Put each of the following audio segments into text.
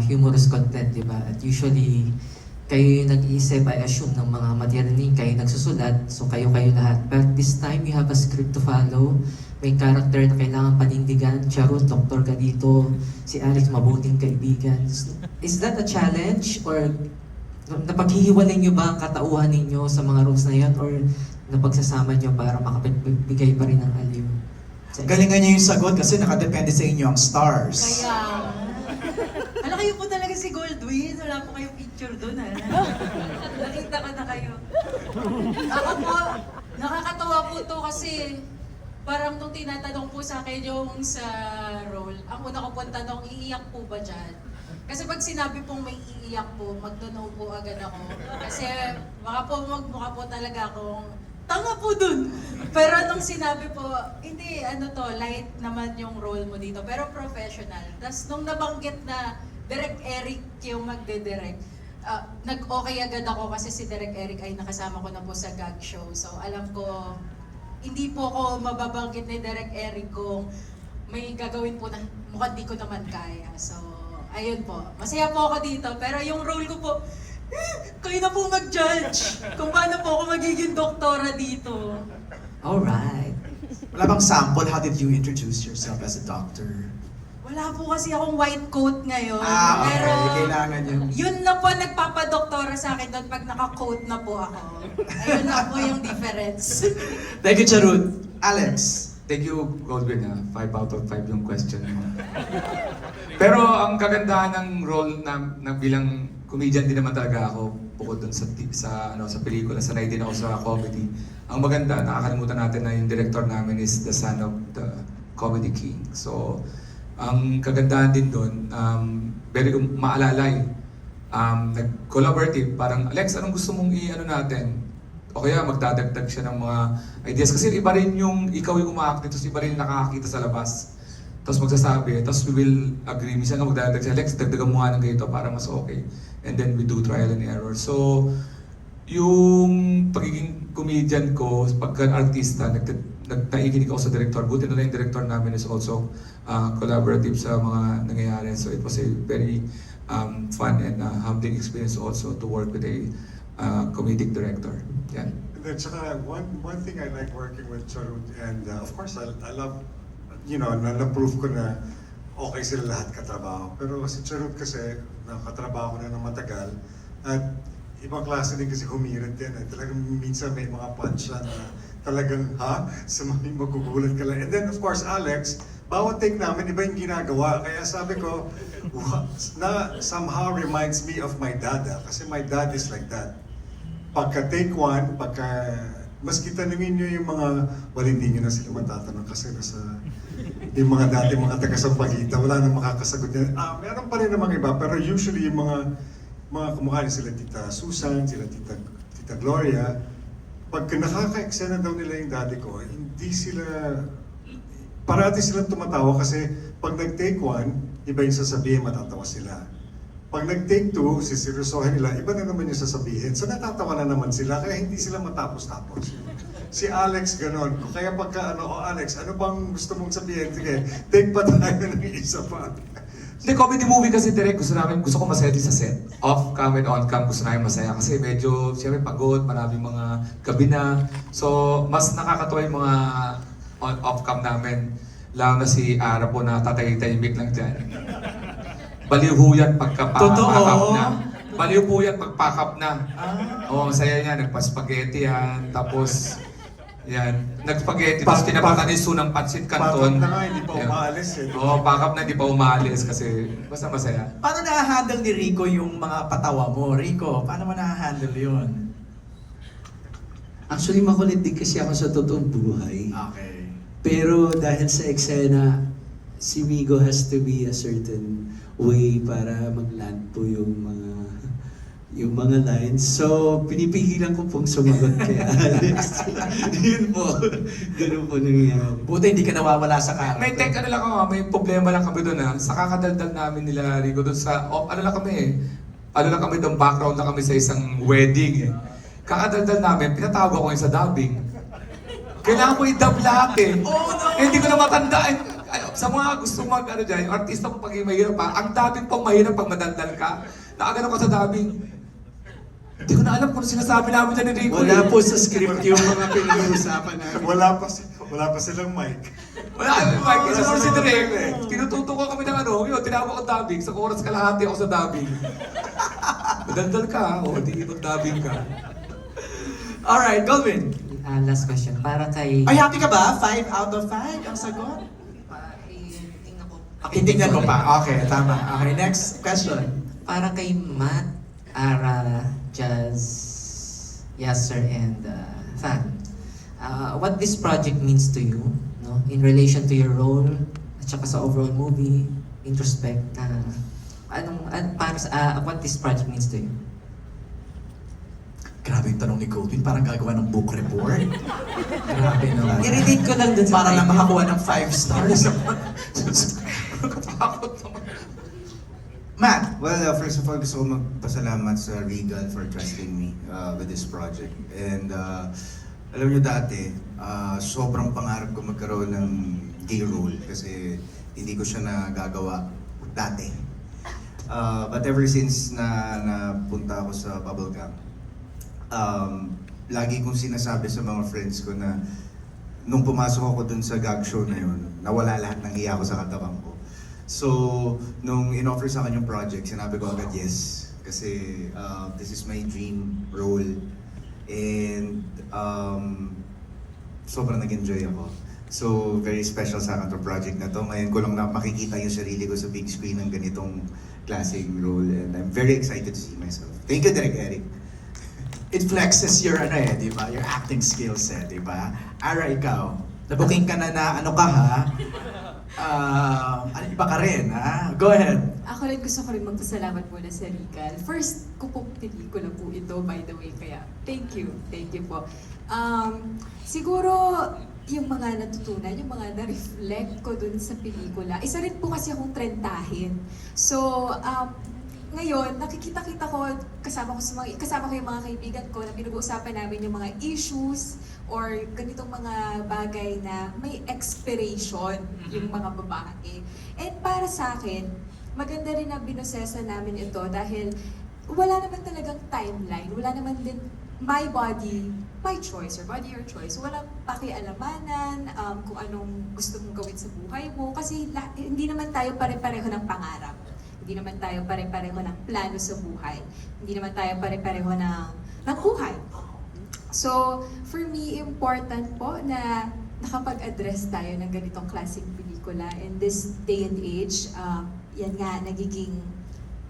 humorous content, di ba? At usually, kayo yung nag-iisip, I assume, ng mga material, kayo nagsusulat, so kayo-kayo lahat. But this time, you have a script to follow. May character na kailangan panindigan. Charot, doktor ka dito. Si Alex, mabuting kaibigan. Is that a challenge? Or napaghihiwalay nyo ba ang katauhan ninyo sa mga roles na yun? Or napagsasama nyo para makapagbigay pa rin ng aliw? Galingan niya yung sagot kasi nakadepende sa inyo ang stars. Kaya, alam kayo po talaga si Goldwyn. Wala po kayong picture doon, ha? Nakita ko na kayo. Ako po, nakakatawa po to kasi parang nung tinatanong po sa akin yung sa role, ang una ko po tanong, iiyak po ba dyan? Kasi pag sinabi pong may iiyak po, magno-no po agad ako. Kasi baka po magmukha po talaga akong tanga po dun. Pero nung sinabi po, hindi, ano to, light naman yung role mo dito, pero professional. Tapos nung nabanggit na Direk Eric yung magde-direct, nag-okay agad ako kasi si Direk Eric ay nakasama ko na po sa gag show. So alam ko, hindi po ako mababanggit ni Direk Eric kung may gagawin po na mukhang di ko naman kaya. So, ayun po. Masaya po ako dito, pero yung role ko po, kayo na po mag-judge kung paano po ako magiging doktora dito. Alright. Wala bang sample? How did you introduce yourself as a doctor? Wala po kasi akong white coat ngayon. Okay. Pero Kailangan yun. yun na po nagpapadoktora sa akin doon pag naka-coat na po ako. Ayun na po yung difference. Thank you, Charut. Alex. Thank you, Goldwyn. 5 out of 5 yung question mo. Pero ang kagandahan ng role na bilang comedian din naman talaga ako, bukod dun sa pelikula, sanay din ako sa comedy. Ang maganda, nakakalimutan natin na yung director namin is the son of the comedy king. So, ang kagandahan din doon, very maalalay, nag-collaborative, parang, Alex, anong gusto mong i-ano natin? O kaya magdadagdag siya ng mga ideas. Kasi iba rin yung ikaw yung umaakit, tapos iba rin yung nakakakita sa labas. Tapos magsasabi, tapos we will agree. Minsan nga magdadagdag siya, Alex, dagdagan mo nga ng ganito para mas okay. And then we do trial and error. So, yung pagiging comedian ko, pagka-artista, naikinig ako sa director. Buti na lang yung director namin is also collaborative sa mga nangyayari. So it was a very fun and humbling experience also to work with a comedic director. Yan. And then, tsaka, one thing I like working with Charut, and of course, I love, na-prove ko na okay sila lahat katrabaho. Pero si Charut kasi, nakatrabaho ko na ng matagal, at ibang klase din kasi humirit yan. Talagang minsan may mga punchline na talagang, sa mga magugulat ka lang. And then, of course, Alex, bawat take namin, iba yung ginagawa. Kaya sabi ko, na somehow reminds me of my dad. Kasi my dad is like that. Pagka take one, maski tanungin nyo yung mga, hindi nyo na sila matatanong kasi nasa, yung mga dati, mga taga-Sampaguita, wala nang makakasagot yan. Meron pa rin namang iba, pero usually yung mga kumukha niya sila Tita Susan, sila Tita Gloria, pagka nakaka-eksena daw nila yung daddy ko, hindi sila, parati silang tumatawa kasi pag nag-take one, iba yung sasabihin, matatawa sila. Pag nag-take two, siseryosohin nila, iba na naman yung sasabihin. So natatawa na naman sila, kaya hindi sila matapos-tapos. Si Alex ganon. Kaya pagka Alex, ano bang gusto mong sabihin? Sige, take pa tayo ng isa pa. Hindi, comedy movie kasi direct, gusto ko masaya din sa set. Off-cam and on-cam, gusto namin masaya. Kasi medyo, siyempre pagod, maraming mga gabi na. So, mas nakakatuwa yung mga off-cam namin. Lalo na si Ara po na tatay-tahimik lang dyan. Baliw ho yan pagka-pack up na. Baliw po yan pag-pack up na. Oo, masaya niya. Nagpa-spaghetti yan. Tapos, yan. Nag-spaghetti. Tapos pinapatanis ng pancit canton. Pack up na nga, hindi pa umaalis eh. Oo, pack up na, hindi pa umaalis kasi basta masaya. Paano na-handle ni Rico yung mga patawa mo? Rico, paano mo na-handle yun? Actually, makulit din kasi ako sa totoong buhay. Okay. Pero dahil sa eksena, si Migo has to be a certain way para mag-land po yung mga lines. So, pinipigilan ko pong sumagot kay Alex. Yun po. Ganun po nangyayari. Buti hindi ka nawawala sa character. May may problema lang kami doon Sa kakadaldal namin nila Rico doon sa, ano lang kami doon, background na kami sa isang wedding Kakadaldal namin, pinatawag ako sa dubbing. Kailangan ko i-dub lahat Hindi ko na matandaan. Sa mga gusto mag, ano dyan, yung artista kung pag mahirap pa, ang dubbing pang mahirap pag madaldal ka. Nakagano ka sa dubbing. Hindi ko na alam kung ano sinasabi namin dyan ni Rico. Wala po sa script yung mga pinag-uusapan namin. Wala pa silang mic. Wala kami, Mike. Kasi Wala si sa Direk, mga eh. tinututo kami ng ano, yun, tinawag ko dubbing. Sa oras kalahati ako sa dubbing. Madaldal ka, o, di mag-dubbing ka. Alright, Goldwyn. Last question. Para kay... Ay, happy ka ba? 5 out of 5 ang sagot? Tingnan ko. Tingnan mo pa. Okay, tama. Okay, next question. Para kay Matt, Ara, Jazz, Yasser, and Fan. What this project means to you, no? In relation to your role, at saka sa overall movie, introspect, what this project means to you? Grabe yung tanong ni Goldwyn. Parang gagawa ng book report. Grabe naman. I-relate ko lang dun sa Para lang title. makakuha ng 5 stars. Katakot naman. Matt, Well, first of all, gusto ko magpasalamat sa Regal for trusting me with this project. And alam nyo dati, sobrang pangarap ko magkaroon ng gay role kasi hindi ko siya nagagawa dati. But ever since na napunta ako sa Bubblegum, lagi kong sinasabi sa mga friends ko na nung pumasok ako dun sa gag show na yun, nawala lahat ng hiya ko sa katawan ko. So, nung in-offer sa akin yung project, sinabi ko agad yes. Kasi this is my dream role. And sobrang nag-enjoy ako. So, very special sa akin itong project na to. Ngayon ko lang na makikita yung sarili ko sa big screen ng ganitong klaseng role. And I'm very excited to see myself. Thank you, Direk Eric. it flexes your di ba? Your acting skills di ba? Ara, ikaw. Nabuking ka na ano ka ha? Iba ka rin ha? Go ahead. Ako rin gusto ko rin magpasalamat muna sa Regal. First ko pong pelikula po ito, by the way, kaya thank you po. Siguro, yung mga natutunan, yung mga na-reflect ko dun sa pelikula, isa rin po kasi akong trentahin. So, ngayon, nakikita-kita ko, kasama ko yung mga kaibigan ko na pinag-uusapan namin yung mga issues or ganitong mga bagay na may expiration yung mga babae. And para sa akin, maganda rin na binosesa namin ito dahil wala naman talagang timeline, wala naman din my body, my choice, or body your choice. Walang pakialamanan kung anong gusto mong gawin sa buhay mo kasi hindi naman tayo pare-pareho ng pangarap. Hindi naman tayo pare-pareho ng plano sa buhay. Hindi naman tayo pare-pareho ng buhay. So, for me, important po na nakapag-address tayo ng ganitong klaseng pelikula. In this day and age, yan nga, nagiging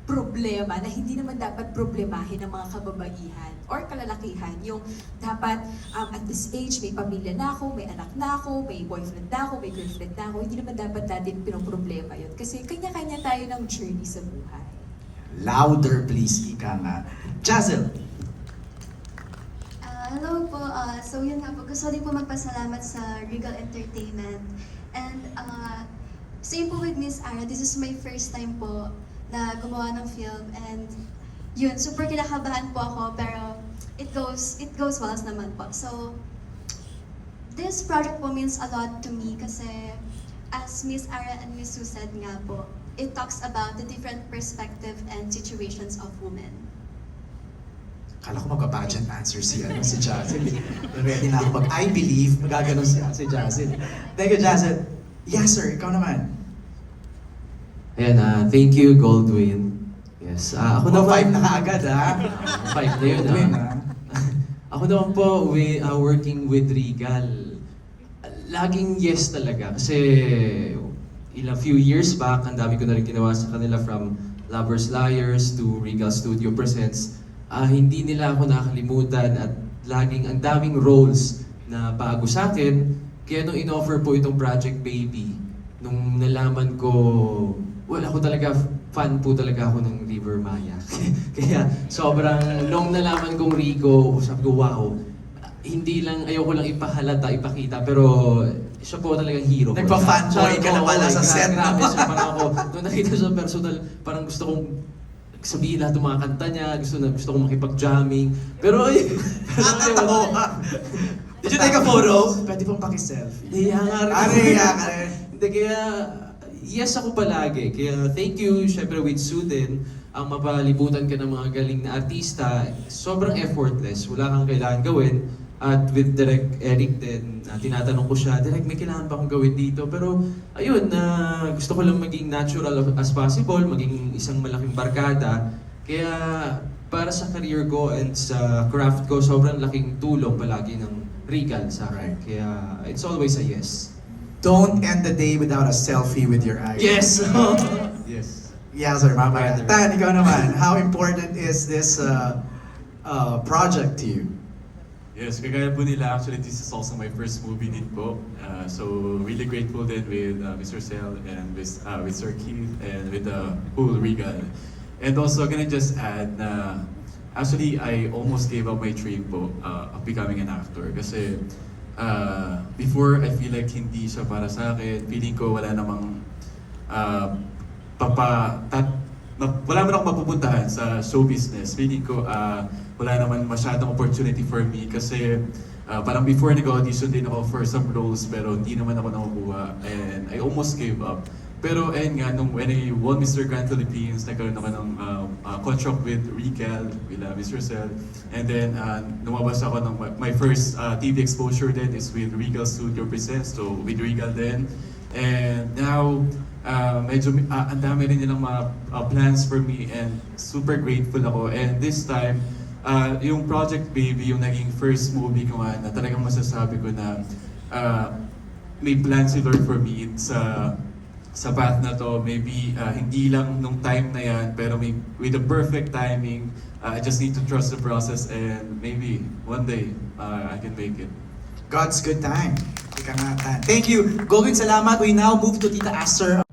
problema na hindi naman dapat problemahin ng mga kababaihan or kalalakihan. Yung dapat at this age, may pamilya na ako, may anak na ako, may boyfriend na ako, may girlfriend na ako. Hindi naman dapat natin pinoproblema yun. Kasi kanya-kanya tayo ng journey sa buhay. Louder please, ika nga. Jazel. Hello po. So yun nga po, gusto din po magpasalamat sa Regal Entertainment. And same po with Miss Ara, this is my first time po na gumawa ng film. And yun, super kinakabahan po ako, pero it goes well naman po. So, this project po means a lot to me kasi as Miss Ara and Miss Sue said nga po, it talks about the different perspective and situations of women. Kala ko magpa-pageant answer si Jazel. Ready na ako I believe, magaganon si Jazel. Thank you, Jazel. Yes, sir. Ikaw naman. Ayan, thank you, Goldwyn. Yes, ako naman... 5 na kaagad, ha? 5 na yun, Goldwyn, Ako naman po, working with Regal, laging yes talaga. Kasi ilang few years back, ang dami ko na rin ginawa sa kanila from Lovers Liars to Regal Studio Presents. Hindi nila ako nakakalimutan at laging ang daming roles na bago sa akin. Kaya nung in-offer po itong Project Baby, nung nalaman ko, ako talaga, fan po talaga ako ng River Maya. Kaya sobrang, nung nalaman kong Rico, sabi ko, wow, hindi lang, ayoko lang ipakita, pero siya po talagang hero ko. Nagpa-fanboy ka na pala sa set, no? Grabe, siya parang ako, nung nakita sa personal, parang gusto kong sabihin lahat ng mga kanta niya, gusto kong makipag-jamming. Pero Nakakatawa. Did you take a photo? Pwede pong pakiselfie. Nahiya nga rin. Nahiya ka rin. Hindi, kaya yes ako palagi. Kaya thank you, syempre with Sue din, ang mapalibutan ka ng mga galing na artista, sobrang effortless. Wala kang kailangan gawin. At with Direk Eric din, tinatanong ko siya, Direk, may kailangan ba akong gawin dito? Pero ayun, gusto ko lang maging natural as possible, maging isang malaking barkada. Kaya para sa career ko and sa craft ko, sobrang laking tulong palagi ng Regal sa akin. Kaya it's always a yes. Don't end the day without a selfie with your idol. Yes! Yes. Yeah, sir. Mama. Tan, ikaw naman. How important is this project to you? Yes, kagaya po nila, actually this is also my first movie din po. So really grateful din with Mr. Sel and with Sir Keith and with the whole Regal. And also, can I just add na actually I almost gave up my dream po of becoming an actor. Kasi before I feel like hindi siya para sa akin, feeling ko wala namang wala man akong mapupuntahan sa show business. Feeling ko wala naman masyadong opportunity for me kasi parang before nag-audition din ako for some roles pero hindi naman ako nakukuha and I almost gave up. Pero ayun nga, when I won Mr. Grand Philippines, nagkaroon ako ng contract with Regal, with Mr. Sel. And then lumabas ako ng my first TV exposure then is with Regal Studio Presents, so with Regal then. And now, medyo ang dami rin nilang mga plans for me and super grateful ako. And this time, yung Project Baby, yung naging first movie ko nga na talagang masasabi ko na may plan si Lord for me sa path na to. Maybe hindi lang nung time na yan, pero with the perfect timing, I just need to trust the process and maybe one day I can make it. God's good time. Ika nga, Tan. Thank you. Golden salamat. We now move to Tita Aster.